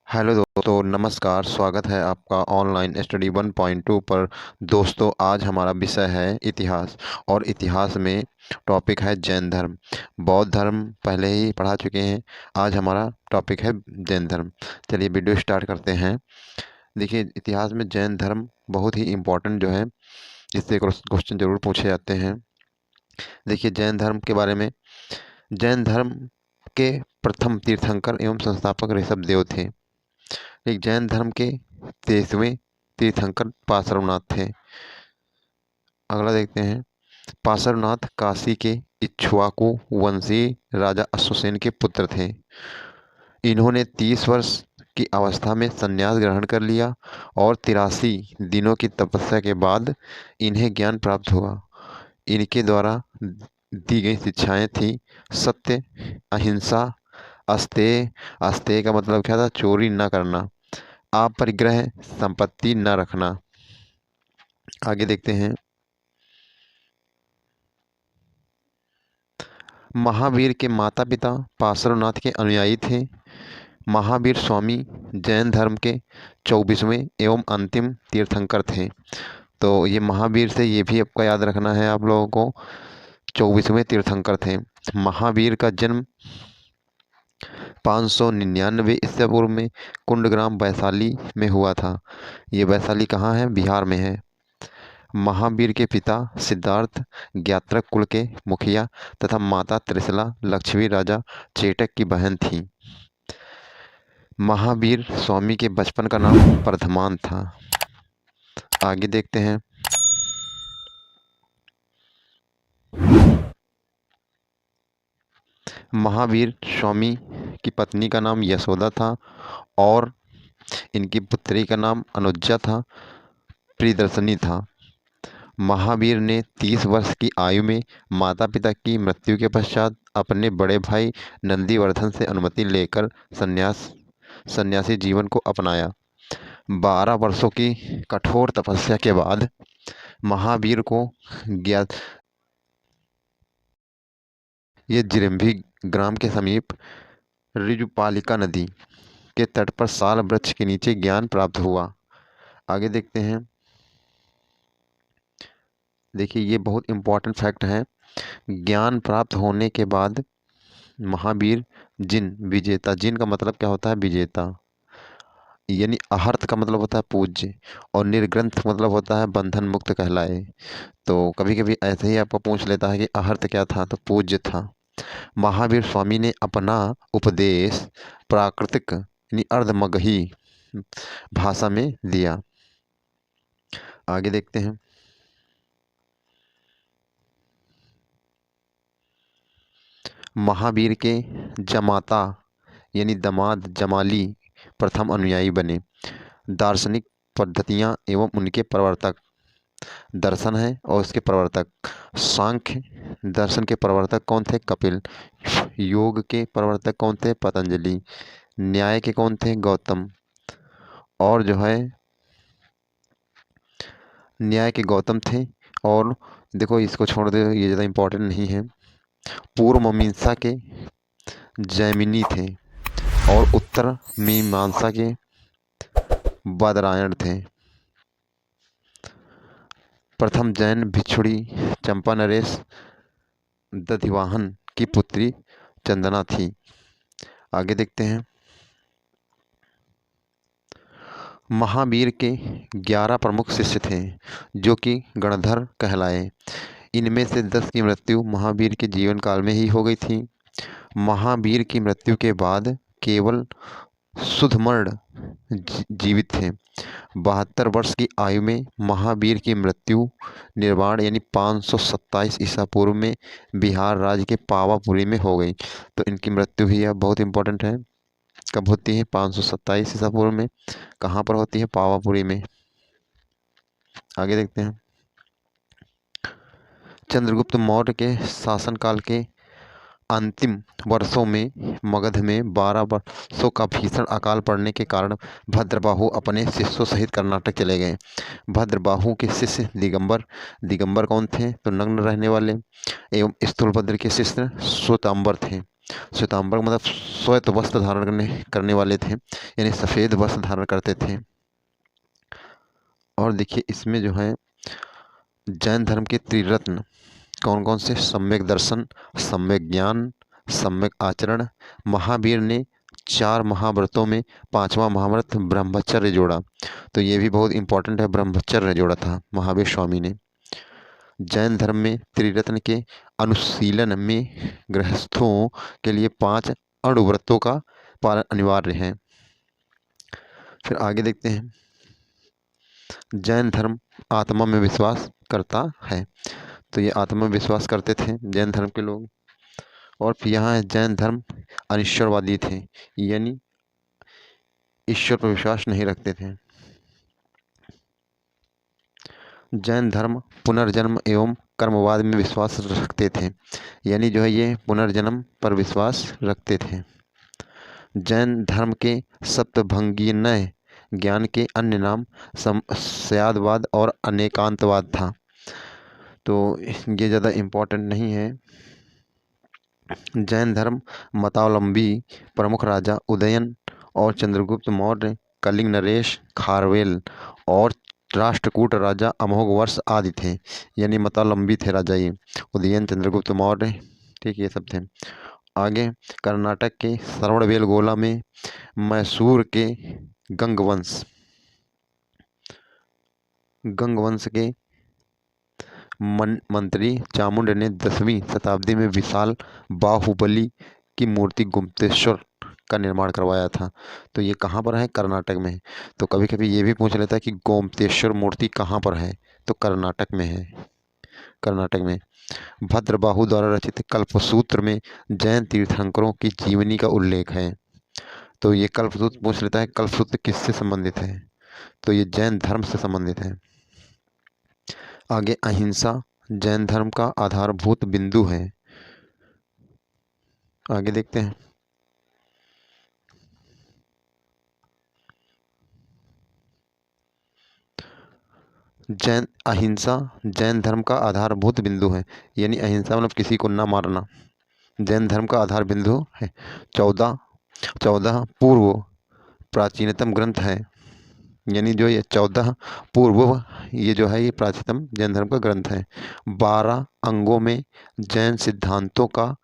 Hello दोस्तों, नमस्कार। स्वागत है आपका ऑनलाइन स्टडी 1.2 पर। दोस्तों, आज हमारा विषय है इतिहास। और इतिहास में टॉपिक है जैन धर्म। बौद्ध धर्म पहले ही पढ़ा चुके हैं। आज हमारा टॉपिक है जैन धर्म। चलिए वीडियो स्टार्ट करते हैं। देखिए, इतिहास में जैन धर्म बहुत ही इम्पोर्टेंट जो है, इससे क्वेश्चन जरूर पूछे जाते हैं। देखिए, जैन धर्म के बारे में। जैन धर्म के प्रथम तीर्थंकर एवं संस्थापक ऋषभ देव थे। एक जैन धर्म के 23वें तीर्थंकर पार्श्वनाथ थे। अगला देखते हैं। पार्श्वनाथ काशी के इक्ष्वाकु वंशीय राजा अश्वसेन के पुत्र थे। इन्होंने 30 वर्ष की अवस्था में संन्यास ग्रहण कर लिया और 83 दिनों की तपस्या के बाद इन्हें ज्ञान प्राप्त हुआ। इनके द्वारा दी गई शिक्षाएं थी सत्य, अहिंसा, अस्तेय। अस्तेय का मतलब क्या था? चोरी न करना। अपरिग्रह, संपत्ति न रखना। आगे देखते हैं। महावीर के माता पिता पार्श्वनाथ के अनुयायी थे। महावीर स्वामी जैन धर्म के 24वें एवं अंतिम तीर्थंकर थे। तो ये महावीर से ये भी आपको याद रखना है आप लोगों को, 24वें तीर्थंकर थे। महावीर का जन्म 599 ईसा पूर्व में कुंडग्राम वैशाली में हुआ था। ये वैशाली कहाँ है? बिहार में है। महावीर के पिता सिद्धार्थ ज्ञात्रक कुल के मुखिया तथा माता त्रिशला लक्ष्मी राजा चेटक की बहन थी। महावीर स्वामी के बचपन का नाम वर्धमान था। आगे देखते हैं। महावीर स्वामी की पत्नी का नाम यशोदा था और इनकी पुत्री का नाम अनुजा था, प्रियदर्शनी था। महावीर ने 30 वर्ष की आयु में माता पिता की मृत्यु के पश्चात अपने बड़े भाई नंदीवर्धन से अनुमति लेकर सन्यासी जीवन को अपनाया। 12 वर्षों की कठोर तपस्या के बाद महावीर को ज्ञात ये जिरंभी ग्राम के समीप ऋजुपालिका नदी के तट पर साल वृक्ष के नीचे ज्ञान प्राप्त हुआ। आगे देखते हैं। देखिए, ये बहुत इम्पोर्टेंट फैक्ट है। ज्ञान प्राप्त होने के बाद महावीर जिन विजेता, जिन का मतलब क्या होता है? विजेता। यानी अहर्त का मतलब होता है पूज्य, और निर्ग्रंथ मतलब होता है बंधन मुक्त कहलाए। तो कभी कभी ऐसे ही आपको पूछ लेता है कि अहर्त क्या था, तो पूज्य था। महावीर स्वामी ने अपना उपदेश प्राकृतिक यानी अर्धमगही भाषा में दिया। आगे देखते हैं। महावीर के जमाता यानी दामाद जमाली प्रथम अनुयायी बने। दार्शनिक पद्धतियां एवं उनके प्रवर्तक। दर्शन है और उसके प्रवर्तक। सांख्य दर्शन के प्रवर्तक कौन थे? कपिल। योग के प्रवर्तक कौन थे? पतंजलि। न्याय के कौन थे? गौतम। और जो है न्याय के गौतम थे। और देखो, इसको छोड़ दो, ये ज़्यादा इम्पोर्टेंट नहीं है। पूर्व मीमांसा के जैमिनी थे और उत्तर मीमांसा के बादरायण थे। प्रथम जैन भिक्षुणी चंपा नरेश दधिवाहन की पुत्री चंदना थी। आगे देखते हैं। महावीर के 11 प्रमुख शिष्य थे जो कि गणधर कहलाए। इनमें से 10 की मृत्यु महावीर के जीवन काल में ही हो गई थी। महावीर की मृत्यु के बाद केवल सुधमर्ण जीवित थे। 72 वर्ष की आयु में महावीर की मृत्यु निर्वाण यानी 527 ईसा पूर्व में बिहार राज्य के पावापुरी में हो गई। तो इनकी मृत्यु भी अब बहुत इंपॉर्टेंट है। कब होती है? 527 ईसा पूर्व में। कहाँ पर होती है? पावापुरी में। आगे देखते हैं। चंद्रगुप्त मौर्य के शासनकाल के अंतिम वर्षों में मगध में 12 वर्षों का भीषण अकाल पड़ने के कारण भद्रबाहु अपने शिष्यों सहित कर्नाटक चले गए। भद्रबाहु के शिष्य दिगंबर। दिगंबर कौन थे? तो नग्न रहने वाले। एवं स्थूलभद्र के शिष्य श्वेतांबर थे। श्वेतांबर मतलब श्वेत वस्त्र धारण करने वाले थे, यानी सफ़ेद वस्त्र धारण करते थे। और देखिए इसमें जो है जैन धर्म के त्रिरत्न कौन कौन से? सम्यक दर्शन, सम्यक ज्ञान, सम्यक आचरण। महावीर ने 4 महाव्रतों में 5वां महाव्रत ब्रह्मचर्य जोड़ा, तो ये भी बहुत इंपॉर्टेंट है, ब्रह्मचर्य जोड़ा था महावीर स्वामी ने। जैन धर्म में त्रिरत्न के अनुशीलन में गृहस्थों के लिए 5 अणुव्रतों का पालन अनिवार्य है। फिर आगे देखते हैं, जैन धर्म आत्मा में विश्वास करता है, तो ये आत्मा में विश्वास करते थे जैन धर्म के लोग। और फिर यहाँ है जैन धर्म अनिश्वरवादी थे, यानी ईश्वर पर विश्वास नहीं रखते थे। जैन धर्म पुनर्जन्म एवं कर्मवाद में विश्वास रखते थे, यानी जो है ये पुनर्जन्म पर विश्वास रखते थे। जैन धर्म के सप्तभंगीनय ज्ञान के अन्य नाम संशयादवाद और अनेकांतवाद था, तो ये ज़्यादा इम्पोर्टेंट नहीं है। जैन धर्म मतावलंबी प्रमुख राजा उदयन और चंद्रगुप्त मौर्य, कलिंग नरेश, खारवेल और राष्ट्रकूट राजा अमोघ वर्ष आदि थे, यानी मतावलंबी थे राजा ये, उदयन, चंद्रगुप्त मौर्य, ठीक, ये सब थे। आगे कर्नाटक के श्रवणबेलगोला में मैसूर के गंगवंश के मंत्री चामुंड ने 10वीं शताब्दी में विशाल बाहुबली की मूर्ति गुप्तेश्वर का निर्माण करवाया था, तो ये कहाँ पर है? कर्नाटक में है। तो कभी कभी ये भी पूछ लेता है कि गोमतेश्वर मूर्ति कहाँ पर है, तो कर्नाटक में है, कर्नाटक में। भद्रबाहु द्वारा रचित कल्पसूत्र में जैन तीर्थंकरों की जीवनी का उल्लेख है, तो ये कल्पसूत्र पूछ लेता है, कल्पसूत्र किससे संबंधित है, तो ये जैन धर्म से संबंधित है। आगे अहिंसा जैन धर्म का आधारभूत बिंदु है, आगे देखते हैं। अहिंसा जैन धर्म का आधारभूत बिंदु है, यानी अहिंसा मतलब किसी को न मारना जैन धर्म का आधार बिंदु है। 14 पूर्व प्राचीनतम ग्रंथ है, यानी जो ये 14 पूर्व ये जो है ये प्राचीनतम जैन धर्म का ग्रंथ है। 12 अंगों में जैन सिद्धांतों का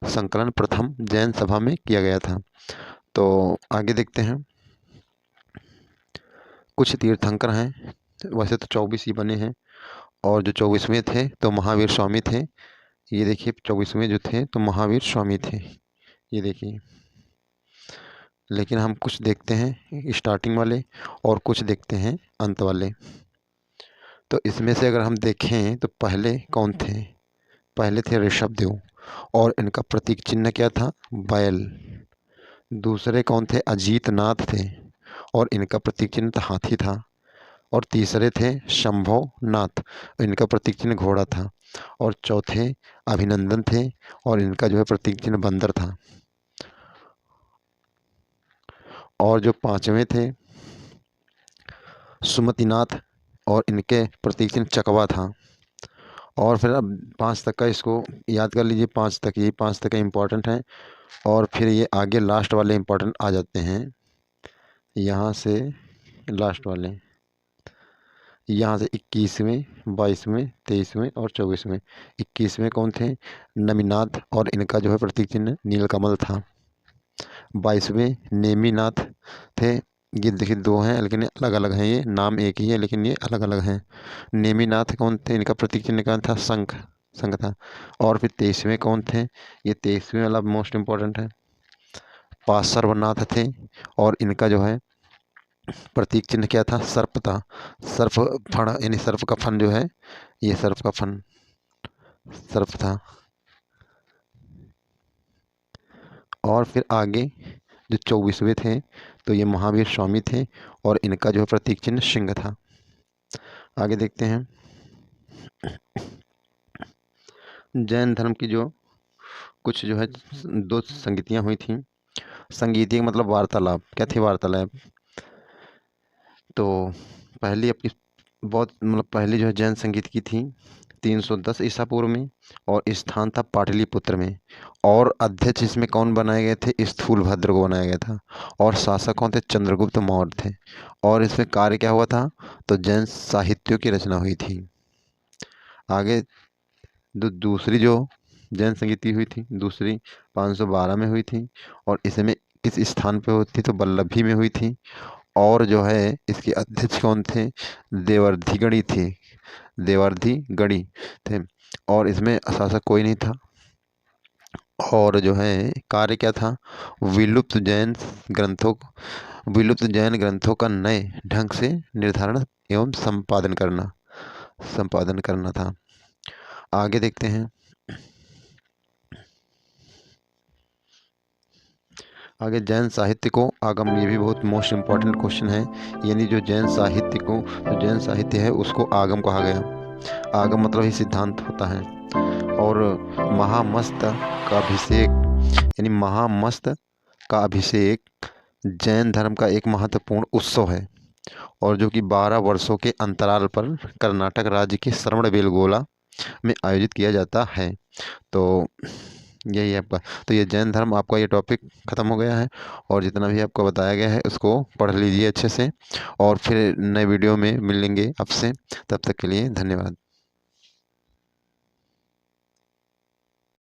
संकलन प्रथम जैन सभा में किया गया था, तो आगे देखते हैं। कुछ तीर्थंकर हैं, वैसे तो 24 ही बने हैं, और जो 24वें थे तो महावीर स्वामी थे, ये देखिए 24वें जो थे तो महावीर स्वामी थे, ये देखिए। लेकिन हम कुछ देखते हैं स्टार्टिंग वाले और कुछ देखते हैं अंत वाले। तो इसमें से अगर हम देखें तो पहले कौन थे? पहले थे ऋषभदेव, और इनका प्रतीक चिन्ह क्या था? बैल। दूसरे कौन थे? अजीतनाथ थे, और इनका प्रतीक चिन्ह था हाथी था। और तीसरे थे शंभवनाथ, इनका प्रतीक चिन्ह घोड़ा था। और चौथे अभिनंदन थे, और इनका जो है प्रतीक चिन्ह बंदर था। और जो 5वें थे सुमतिनाथ, और इनके प्रतीक चिन्ह चकवा था। और फिर अब 5 तक का इसको याद कर लीजिए, 5 तक, ये 5 तक इम्पोर्टेंट हैं। और फिर ये आगे लास्ट वाले इम्पोर्टेंट आ जाते हैं, यहाँ से लास्ट वाले, यहाँ से 21वें, 22वें, 23वें और 24वें। 21वें कौन थे? नमीनाथ, और इनका जो है प्रतीक चिन्ह नीलकमल था। 22वें नेमीनाथ थे, ये देखिए 2 हैं लेकिन अलग अलग हैं, ये नाम एक ही है लेकिन ये अलग अलग हैं। नेमीनाथ कौन थे? इनका प्रतीक चिन्ह क्या था? शंख, शंख था। और फिर 23वें कौन थे? ये 23वें वाला मोस्ट इम्पोर्टेंट है, पार्श्वनाथ थे, और इनका जो है प्रतीक चिन्ह क्या था? सर्प था, सर्प फण, यानी सर्प का फन जो है, ये सर्प का फन सर्प था। और फिर आगे जो 24वें थे तो ये महावीर स्वामी थे, और इनका जो है प्रतीक चिन्ह सिंह था। आगे देखते हैं। जैन धर्म की जो कुछ जो है 2 संगीतियाँ हुई थी। संगीति मतलब वार्तालाप, क्या थी वार्तालाप? तो पहली अपनी बहुत मतलब पहली जो है जैन संगीत की थी 310 ईसा पूर्व में, और स्थान था पाटलिपुत्र में। और अध्यक्ष इसमें कौन बनाए गए थे? स्थूलभद्र को बनाया गया था। और शासक कौन थे? चंद्रगुप्त मौर्य थे। और इसमें कार्य क्या हुआ था? तो जैन साहित्यों की रचना हुई थी। आगे दूसरी जो जैन संगीति हुई थी, दूसरी 512 में हुई थी। और इसमें किस स्थान पे हुई थी? तो वल्लभी में हुई थी। और जो है इसके अध्यक्ष कौन थे? देवर्धि गणी थे, देवर्धि गणी थे। और इसमें शासक कोई नहीं था। और जो है कार्य क्या था? विलुप्त जैन ग्रंथों विलुप्त जैन ग्रंथों का नए ढंग से निर्धारण एवं संपादन करना था। आगे देखते हैं। आगे जैन साहित्य को आगम, ये भी बहुत मोस्ट इम्पॉर्टेंट क्वेश्चन है। यानी जो जैन साहित्य है उसको आगम कहा गया। आगम मतलब ही सिद्धांत होता है। और महामस्त का अभिषेक, यानी महामस्त का अभिषेक जैन धर्म का एक महत्वपूर्ण उत्सव है, और जो कि 12 वर्षों के अंतराल पर कर्नाटक राज्य के श्रवणबेलगोला में आयोजित किया जाता है। तो यही है आपका। तो ये जैन धर्म, आपका ये टॉपिक ख़त्म हो गया है। और जितना भी आपको बताया गया है उसको पढ़ लीजिए अच्छे से, और फिर नए वीडियो में मिलेंगे आपसे। तब तक के लिए धन्यवाद।